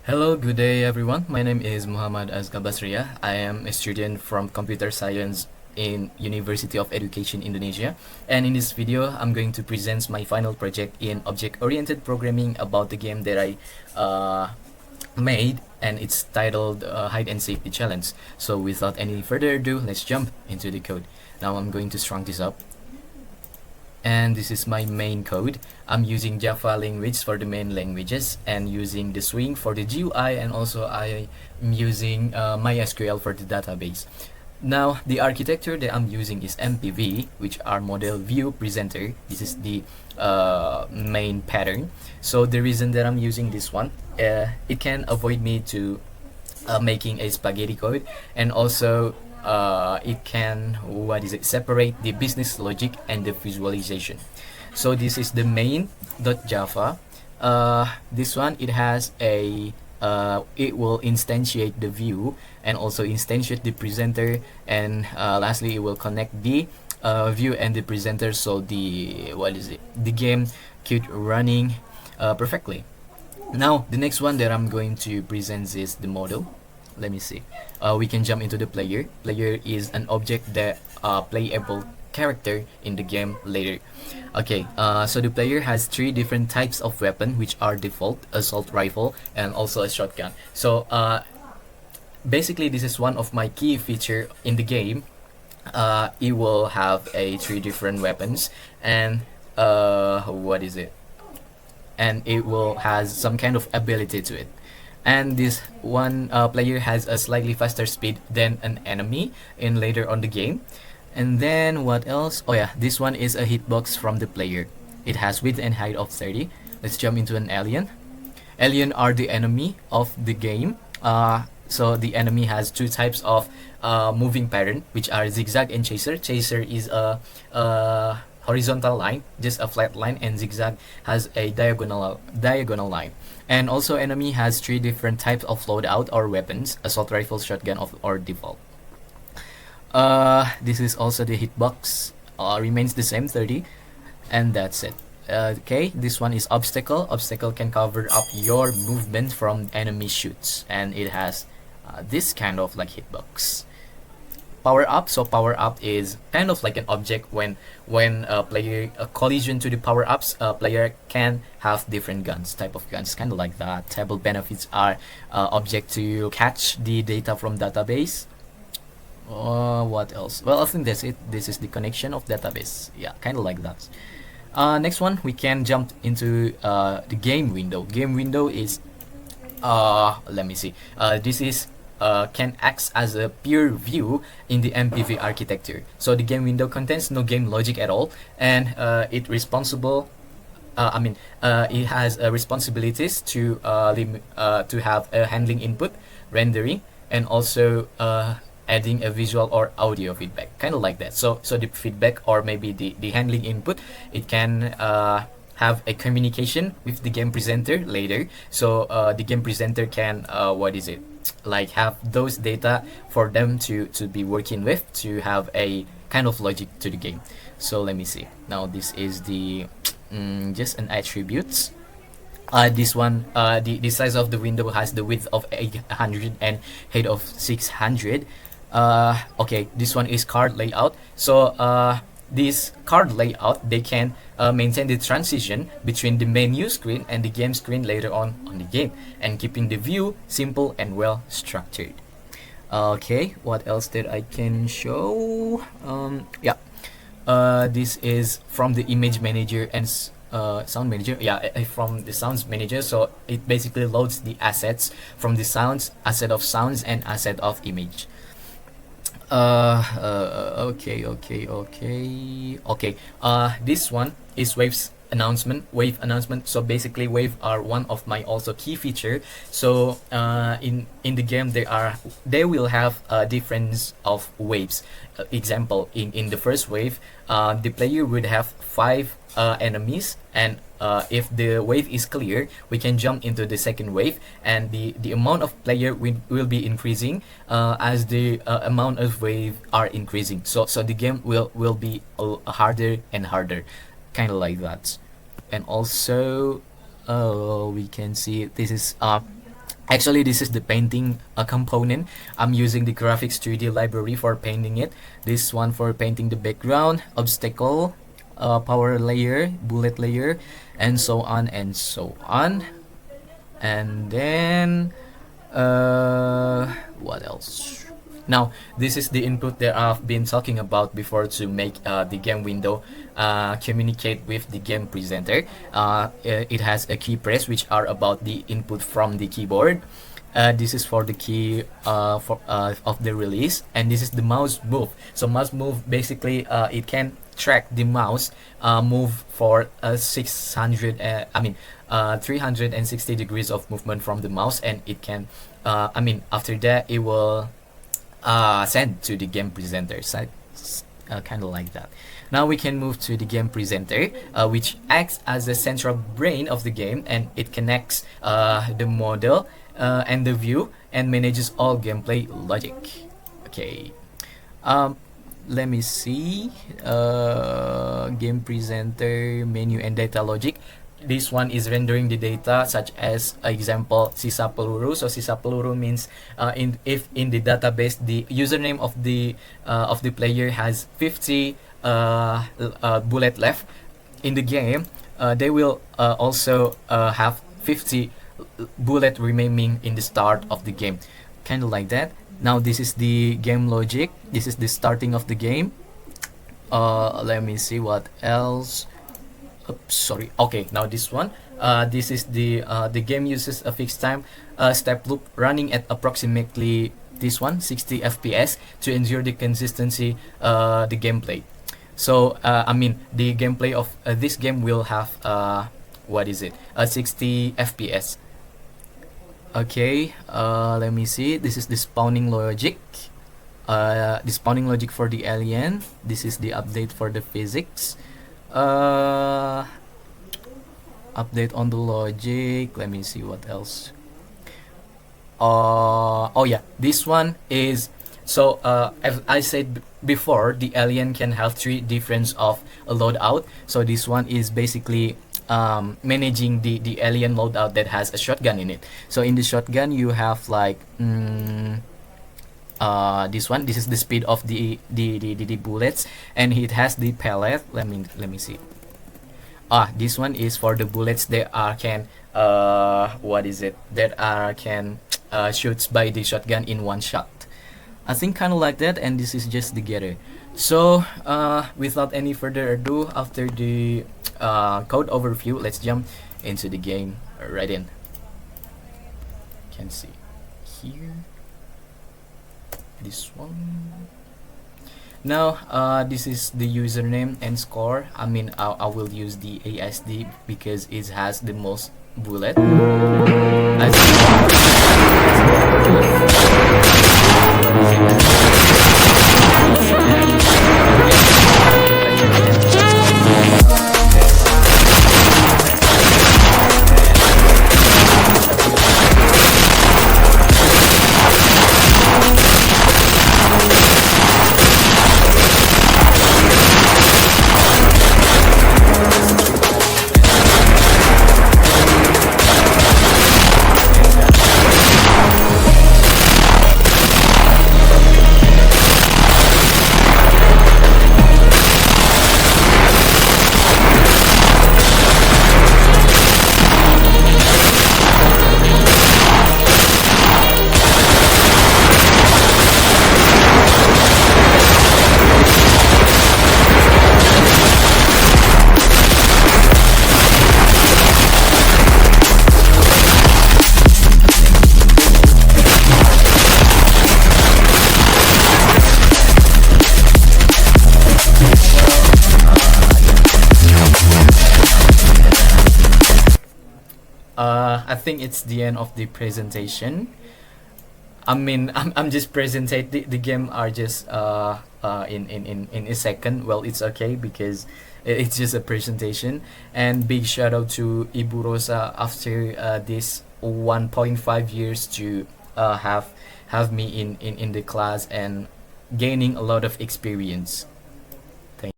Hello, good day everyone. My name is Mochammad Azka Basria. I am a student from Computer Science in University of Education Indonesia. And in this video, I'm going to present my final project in object-oriented programming about the game that I made, and it's titled Hide and Safety Challenge. So without any further ado, let's jump into the code. Now I'm going to strong this up. And this is my main code. I'm using Java language for the main languages and using the Swing for the GUI, and also I am using MySQL for the database. Now the architecture that I'm using is MPV, which are model view presenter. This is the main pattern. So the reason that I'm using this one, it can avoid me to making a spaghetti code, and also it can separate the business logic and the visualization. So this is the main.java. This one, it has a it will instantiate the view and also instantiate the presenter, and lastly it will connect the view and the presenter, so the the game could running perfectly. Now the next one that I'm going to present is the model. Let me see. We can jump into the player. Player is an object that playable character in the game later. Okay, so the player has three different types of weapon, which are default, assault rifle, and also a shotgun. So basically this is one of my key feature in the game. It will have a three different weapons, and and it will has some kind of ability to it. And this one player has a slightly faster speed than an enemy in later on the game. And then what else? Oh yeah, this one is a hitbox from the player. It has width and height of 30. Let's jump into an alien. Alien are the enemy of the game. So the enemy has two types of moving pattern, which are zigzag and chaser. Chaser is a horizontal line, just a flat line, and zigzag has a diagonal line. And also enemy has three different types of loadout or weapons: assault rifle, shotgun, or default. This is also the hitbox, remains the same, 30, and that's it. Okay, this one is obstacle. Obstacle can cover up your movement from enemy shoots, and it has this kind of like hitbox. Power up. So power up is kind of like an object. When a player collision to the power ups, player can have different type of guns, kind of like that. Table benefits are object to catch the data from database. What else? Well, I think that's it. This is the connection of database. Yeah, kind of like that. Next one, we can jump into the game window. Game window is let me see. This is can act as a pure view in the MPV architecture. So the game window contains no game logic at all, and it has responsibilities to have a handling input, rendering, and also adding a visual or audio feedback, kind of like that. So the feedback, or maybe the handling input, it can have a communication with the game presenter later. So the game presenter can like have those data for them to be working with, to have a kind of logic to the game. So let me see. Now this is the just an attributes. This one, the size of the window has the width of 800 and height of 600. Okay, this one is card layout. So this card layout, they can maintain the transition between the menu screen and the game screen later on the game, and keeping the view simple and well structured. Okay, what else that I can show? This is from the image manager and sound manager. From the sounds manager. So it basically loads the assets from the sounds, asset of sounds, and asset of image. Okay. This one is wave announcement. So basically wave are one of my also key feature. So in the game they will have a difference of waves. Example, in the first wave, the player would have 5 enemies, and if the wave is clear, we can jump into the second wave, and the amount of player will be increasing as the amount of wave are increasing. So the game will be harder and harder, kind of like that. And also we can see this is Actually, this is the painting component. I'm using the graphics 3D library for painting it. This one for painting the background, obstacle, power layer, bullet layer, and so on and so on. And then what else? Now, this is the input that I've been talking about before to make the game window communicate with the game presenter. It has a key press, which are about the input from the keyboard. This is for the key of the release, and this is the mouse move. So mouse move, basically it can track the mouse move for 360 degrees of movement from the mouse, and it can after that it will send to the game presenter. So kind of like that. Now we can move to the game presenter, which acts as the central brain of the game, and it connects the model and the view and manages all gameplay logic. Okay, let me see. Game presenter, menu, and data logic. This one is rendering the data, such as example sisa peluru. So sisa peluru means if in the database the username of the player has 50 bullet left in the game, they will also have 50 bullet remaining in the start of the game, kind of like that. Now this is the game logic. This is the starting of the game. Let me see what else. Oops, sorry. Okay, now this one. This is the game uses a fixed time step loop running at approximately this one 60 FPS to ensure the consistency the gameplay. So the gameplay of this game will have 60 FPS. Okay, let me see. This is the spawning logic. The spawning logic for the alien. This is the update for the physics. Update on the logic. Let me see what else. Oh yeah, this one is so as I said before, the alien can have 3 difference of a loadout. So this one is basically managing the alien loadout that has a shotgun in it. So in the shotgun you have like this one. This is the speed of the bullets, and it has the pellet. Let me see. This one is for the bullets that are can shoots by the shotgun in one shot. I think kind of like that, and this is just the getter. So without any further ado, after the code overview, let's jump into the game right in. You can see here. This one. Now this is the username and score. I will use the ASD because it has the most bullet. I think it's the end of the presentation. I'm just presentate the game are just in a second. Well, it's okay because it's just a presentation. And big shout out to Ibu Rosa after this 1.5 years to have me in the class and gaining a lot of experience.